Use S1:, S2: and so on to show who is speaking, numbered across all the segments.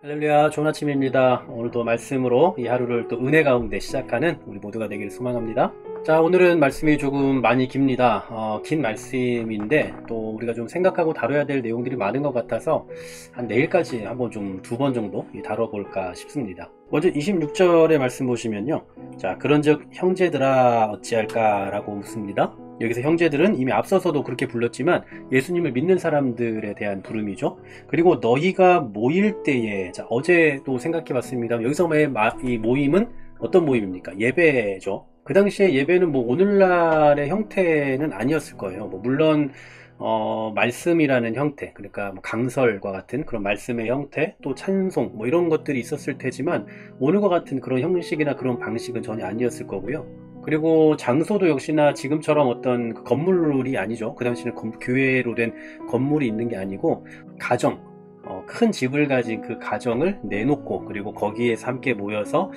S1: 할렐루야, 좋은 아침입니다. 오늘도 말씀으로 이 하루를 또 은혜 가운데 시작하는 우리 모두가 되기를 소망합니다. 자, 오늘은 말씀이 조금 많이 깁니다. 긴 말씀인데 또 우리가 좀 생각하고 다뤄야 될 내용들이 많은 것 같아서 한 내일까지 한번 좀 2번 정도 다뤄볼까 싶습니다. 먼저 26절의 말씀 보시면요. 자, 그런즉 형제들아 어찌할까 라고 묻습니다. 여기서 형제들은 이미 앞서서도 그렇게 불렀지만 예수님을 믿는 사람들에 대한 부름이죠. 그리고 너희가 모일 때에, 자, 어제도 생각해 봤습니다. 여기서의 이 모임은 어떤 모임입니까? 예배죠. 그 당시에 예배는 뭐 오늘날의 형태는 아니었을 거예요. 뭐 물론 말씀이라는 형태, 그러니까 뭐 강설과 같은 그런 말씀의 형태, 또 찬송 뭐 이런 것들이 있었을 테지만 오늘과 같은 그런 형식이나 그런 방식은 전혀 아니었을 거고요. 그리고 장소도 역시나 지금처럼 어떤 그 건물이 아니죠. 그 당시에는 교회로 된 건물이 있는 게 아니고 가정, 큰 집을 가진 그 가정을 내놓고 그리고 거기에서 함께 모여서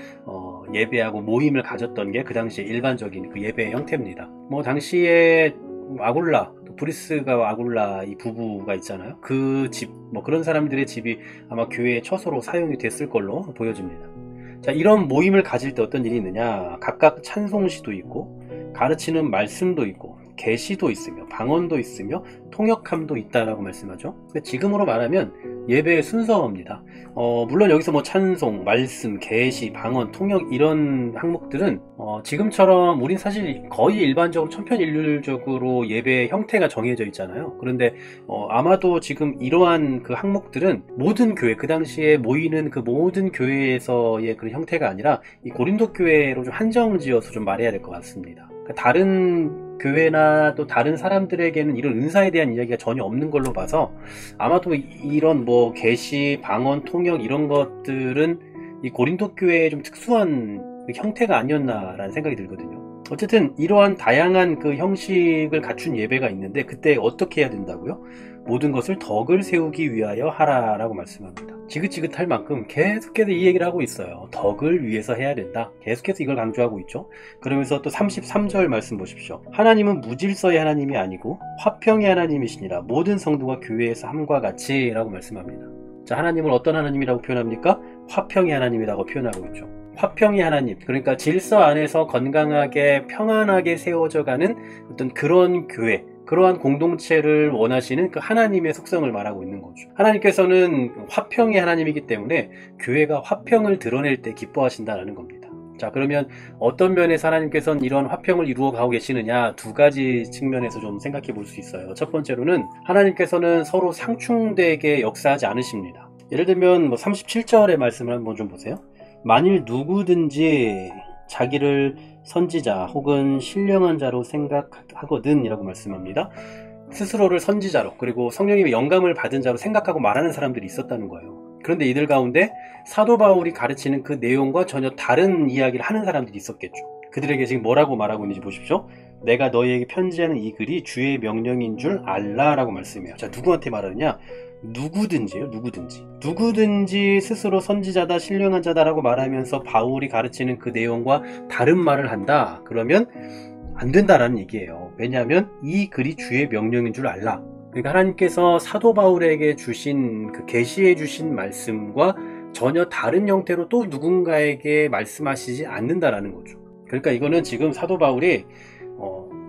S1: 예배하고 모임을 가졌던 게 그 당시에 일반적인 그 예배의 형태입니다. 뭐 당시에 아굴라, 브리스가 아굴라 이 부부가 있잖아요. 그 집, 뭐 그런 사람들의 집이 아마 교회의 처소로 사용이 됐을 걸로 보여집니다. 자, 이런 모임을 가질 때 어떤 일이 있느냐? 각각 찬송시도 있고 가르치는 말씀도 있고 계시도 있으며 방언도 있으며 통역함도 있다라고 말씀하죠. 지금으로 말하면 예배의 순서입니다. 물론 여기서 뭐 찬송, 말씀, 계시, 방언, 통역 이런 항목들은 지금처럼 우린 사실 거의 일반적으로 천편일률적으로 예배의 형태가 정해져 있잖아요. 그런데 아마도 지금 이러한 그 항목들은 모든 교회, 그 당시에 모이는 그 모든 교회에서의 그런 형태가 아니라 이 고린도 교회로 좀 한정지어서 좀 말해야 될 것 같습니다. 다른 교회나 또 다른 사람들에게는 이런 은사에 대한 이야기가 전혀 없는 걸로 봐서 아마도 이런 뭐 계시, 방언, 통역 이런 것들은 이 고린도 교회의 좀 특수한 그 형태가 아니었나라는 생각이 들거든요. 어쨌든 이러한 다양한 그 형식을 갖춘 예배가 있는데 그때 어떻게 해야 된다고요? 모든 것을 덕을 세우기 위하여 하라라고 말씀합니다. 지긋지긋할 만큼 계속해서 이 얘기를 하고 있어요. 덕을 위해서 해야 된다. 계속해서 이걸 강조하고 있죠. 그러면서 또 33절 말씀 보십시오. 하나님은 무질서의 하나님이 아니고 화평의 하나님이시니라. 모든 성도가 교회에서 함과 같이 라고 말씀합니다. 자, 하나님을 어떤 하나님이라고 표현합니까? 화평의 하나님이라고 표현하고 있죠. 화평의 하나님, 그러니까 질서 안에서 건강하게 평안하게 세워져 가는 어떤 그런 교회, 그러한 공동체를 원하시는 그 하나님의 속성을 말하고 있는 거죠. 하나님께서는 화평의 하나님이기 때문에 교회가 화평을 드러낼 때 기뻐하신다는 겁니다. 자, 그러면 어떤 면에서 하나님께서는 이런 화평을 이루어 가고 계시느냐, 두 가지 측면에서 좀 생각해 볼 수 있어요. 첫 번째로는 하나님께서는 서로 상충되게 역사하지 않으십니다. 예를 들면 뭐 37절의 말씀을 한번 좀 보세요. 만일 누구든지 자기를 선지자 혹은 신령한 자로 생각하거든 이라고 말씀합니다. 스스로를 선지자로, 그리고 성령님의 영감을 받은 자로 생각하고 말하는 사람들이 있었다는 거예요. 그런데 이들 가운데 사도 바울이 가르치는 그 내용과 전혀 다른 이야기를 하는 사람들이 있었겠죠. 그들에게 지금 뭐라고 말하고 있는지 보십시오. 내가 너희에게 편지하는 이 글이 주의 명령인 줄 알라라고 말씀해요. 자, 누구한테 말하느냐? 누구든지요, 누구든지 스스로 선지자다, 신령한 자다라고 말하면서 바울이 가르치는 그 내용과 다른 말을 한다. 그러면 안 된다라는 얘기예요. 왜냐하면 이 글이 주의 명령인 줄 알라. 그러니까 하나님께서 사도 바울에게 주신 그 계시해 주신 말씀과 전혀 다른 형태로 또 누군가에게 말씀하시지 않는다라는 거죠. 그러니까 이거는 지금 사도 바울이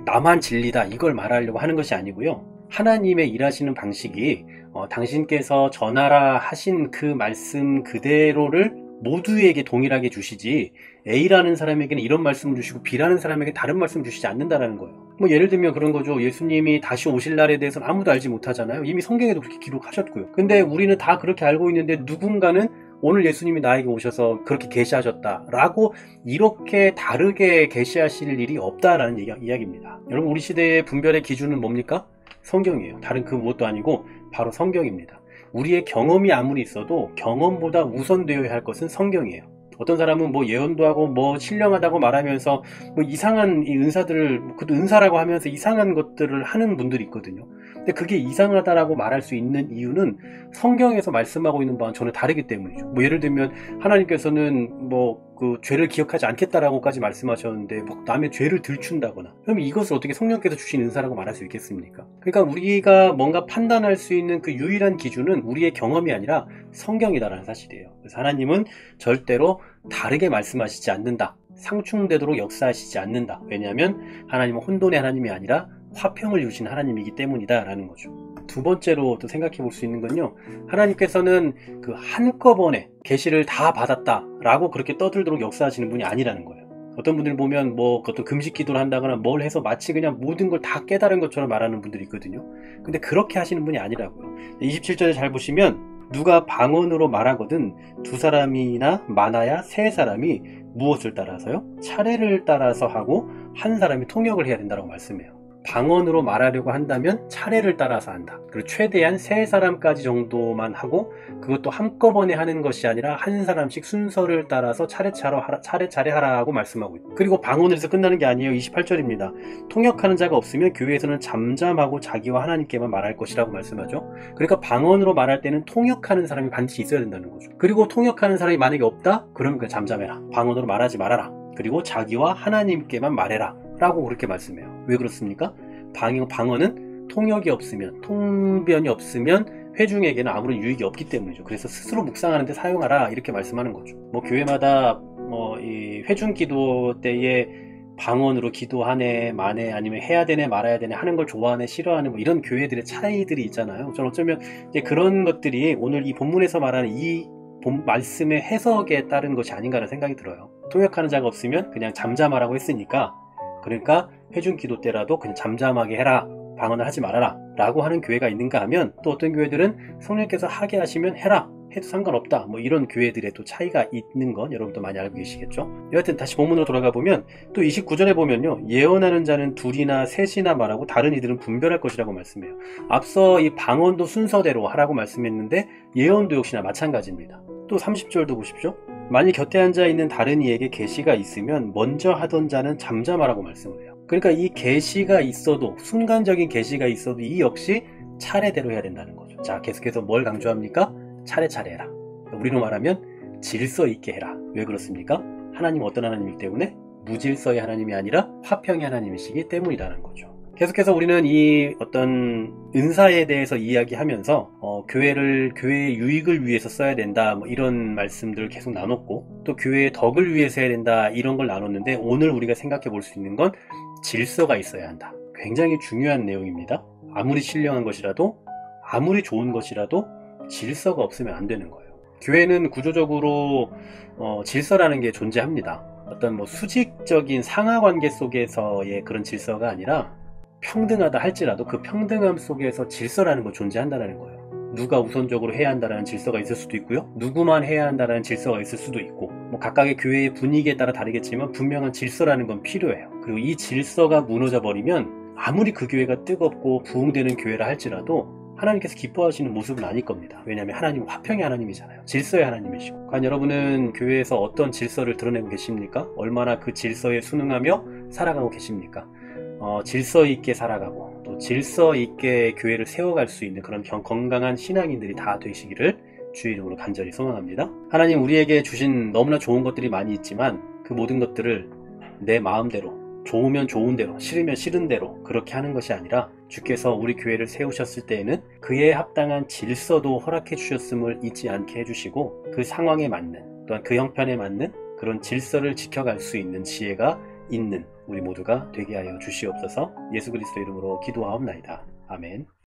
S1: 나만 진리다 이걸 말하려고 하는 것이 아니고요. 하나님의 일하시는 방식이 당신께서 전하라 하신 그 말씀 그대로를 모두에게 동일하게 주시지 A라는 사람에게는 이런 말씀을 주시고 B라는 사람에게 다른 말씀을 주시지 않는다라는 거예요. 뭐 예를 들면 그런 거죠. 예수님이 다시 오실 날에 대해서는 아무도 알지 못하잖아요. 이미 성경에도 그렇게 기록하셨고요. 근데 우리는 다 그렇게 알고 있는데 누군가는 오늘 예수님이 나에게 오셔서 그렇게 계시하셨다라고 이렇게 다르게 계시하실 일이 없다라는 이야기입니다. 여러분, 우리 시대의 분별의 기준은 뭡니까? 성경이에요. 다른 그 무엇도 아니고 바로 성경입니다. 우리의 경험이 아무리 있어도 경험보다 우선되어야 할 것은 성경이에요. 어떤 사람은 뭐 예언도 하고 뭐 신령하다고 말하면서 뭐 이상한 이 은사들을 그 은사라고 하면서 이상한 것들을 하는 분들이 있거든요. 근데 그게 이상하다라고 말할 수 있는 이유는 성경에서 말씀하고 있는 바와 전혀 다르기 때문이죠. 뭐 예를 들면 하나님께서는 뭐 그 죄를 기억하지 않겠다라고까지 말씀하셨는데 막 남의 죄를 들춘다거나, 그럼 이것을 어떻게 성령께서 주신 은사라고 말할 수 있겠습니까? 그러니까 우리가 뭔가 판단할 수 있는 그 유일한 기준은 우리의 경험이 아니라 성경이다라는 사실이에요. 그래서 하나님은 절대로 다르게 말씀하시지 않는다, 상충되도록 역사하시지 않는다. 왜냐하면 하나님은 혼돈의 하나님이 아니라 화평을 이루신 하나님이기 때문이다 라는 거죠. 두 번째로 또 생각해 볼 수 있는 건요, 하나님께서는 그 한꺼번에 계시를 다 받았다 라고 그렇게 떠들도록 역사하시는 분이 아니라는 거예요. 어떤 분들 보면 뭐 어떤 금식 기도를 한다거나 뭘 해서 마치 그냥 모든 걸 다 깨달은 것처럼 말하는 분들이 있거든요. 근데 그렇게 하시는 분이 아니라고요. 27절에 잘 보시면 누가 방언으로 말하거든 두 사람이나 많아야 세 사람이 무엇을 따라서요? 차례를 따라서 하고 한 사람이 통역을 해야 된다고 말씀해요. 방언으로 말하려고 한다면 차례를 따라서 한다. 그리고 최대한 세 사람까지 정도만 하고, 그것도 한꺼번에 하는 것이 아니라 한 사람씩 순서를 따라서 차례차례 하라고 말씀하고 있고, 그리고 방언에서 끝나는 게 아니에요. 28절입니다. 통역하는 자가 없으면 교회에서는 잠잠하고 자기와 하나님께만 말할 것이라고 말씀하죠. 그러니까 방언으로 말할 때는 통역하는 사람이 반드시 있어야 된다는 거죠. 그리고 통역하는 사람이 만약에 없다? 그러면 그냥 잠잠해라. 방언으로 말하지 말아라. 그리고 자기와 하나님께만 말해라 라고 그렇게 말씀해요. 왜 그렇습니까? 방언은 통역이 없으면, 통변이 없으면 회중에게는 아무런 유익이 없기 때문이죠. 그래서 스스로 묵상하는데 사용하라 이렇게 말씀하는 거죠. 뭐 교회마다 이 회중 기도 때에 방언으로 기도하네 마네, 아니면 해야 되네 말아야 되네 하는 걸 좋아하네 싫어하네, 뭐 이런 교회들의 차이들이 있잖아요. 저는 어쩌면 이제 그런 것들이 오늘 이 본문에서 말하는 이 말씀의 해석에 따른 것이 아닌가라는 생각이 들어요. 통역하는 자가 없으면 그냥 잠잠하라고 했으니까, 그러니까 회중 기도 때라도 그냥 잠잠하게 해라, 방언을 하지 말아라 라고 하는 교회가 있는가 하면, 또 어떤 교회들은 성령께서 하게 하시면 해라 해도 상관없다, 뭐 이런 교회들의 또 차이가 있는 건 여러분도 많이 알고 계시겠죠. 여하튼 다시 본문으로 돌아가 보면 또 29절에 보면요, 예언하는 자는 둘이나 셋이나 말하고 다른 이들은 분별할 것이라고 말씀해요. 앞서 이 방언도 순서대로 하라고 말씀했는데 예언도 역시나 마찬가지입니다. 또 30절도 보십시오. 만일 곁에 앉아 있는 다른 이에게 계시가 있으면 먼저 하던 자는 잠잠하라고 말씀을 해요. 그러니까 이 계시가 있어도, 순간적인 계시가 있어도 이 역시 차례대로 해야 된다는 거죠. 자, 계속해서 뭘 강조합니까? 차례차례 해라. 우리로 말하면 질서 있게 해라. 왜 그렇습니까? 하나님 어떤 하나님이기 때문에? 무질서의 하나님이 아니라 화평의 하나님이시기 때문이라는 거죠. 계속해서 우리는 이 어떤 은사에 대해서 이야기하면서 교회의 유익을 위해서 써야 된다, 뭐 이런 말씀들을 계속 나눴고, 또 교회의 덕을 위해서 해야 된다 이런 걸 나눴는데, 오늘 우리가 생각해 볼 수 있는 건 질서가 있어야 한다. 굉장히 중요한 내용입니다. 아무리 신령한 것이라도, 아무리 좋은 것이라도 질서가 없으면 안 되는 거예요. 교회는 구조적으로 질서라는 게 존재합니다. 어떤 뭐 수직적인 상하관계 속에서의 그런 질서가 아니라, 평등하다 할지라도 그 평등함 속에서 질서라는 거 존재한다는 거예요. 누가 우선적으로 해야 한다는 질서가 있을 수도 있고요, 누구만 해야 한다는 질서가 있을 수도 있고, 뭐 각각의 교회의 분위기에 따라 다르겠지만 분명한 질서라는 건 필요해요. 그리고 이 질서가 무너져 버리면 아무리 그 교회가 뜨겁고 부흥되는 교회라 할지라도 하나님께서 기뻐하시는 모습은 아닐 겁니다. 왜냐하면 하나님은 화평의 하나님이잖아요. 질서의 하나님이시고. 과연 여러분은 교회에서 어떤 질서를 드러내고 계십니까? 얼마나 그 질서에 순응하며 살아가고 계십니까? 질서 있게 살아가고 또 질서 있게 교회를 세워갈 수 있는 그런 건강한 신앙인들이 다 되시기를 주의 이름으로 간절히 소망합니다. 하나님, 우리에게 주신 너무나 좋은 것들이 많이 있지만 그 모든 것들을 내 마음대로, 좋으면 좋은 대로, 싫으면 싫은 대로 그렇게 하는 것이 아니라, 주께서 우리 교회를 세우셨을 때에는 그에 합당한 질서도 허락해 주셨음을 잊지 않게 해주시고, 그 상황에 맞는, 또한 그 형편에 맞는 그런 질서를 지켜갈 수 있는 지혜가 있는 우리 모두가 되게 하여 주시옵소서. 예수 그리스도 이름으로 기도하옵나이다. 아멘.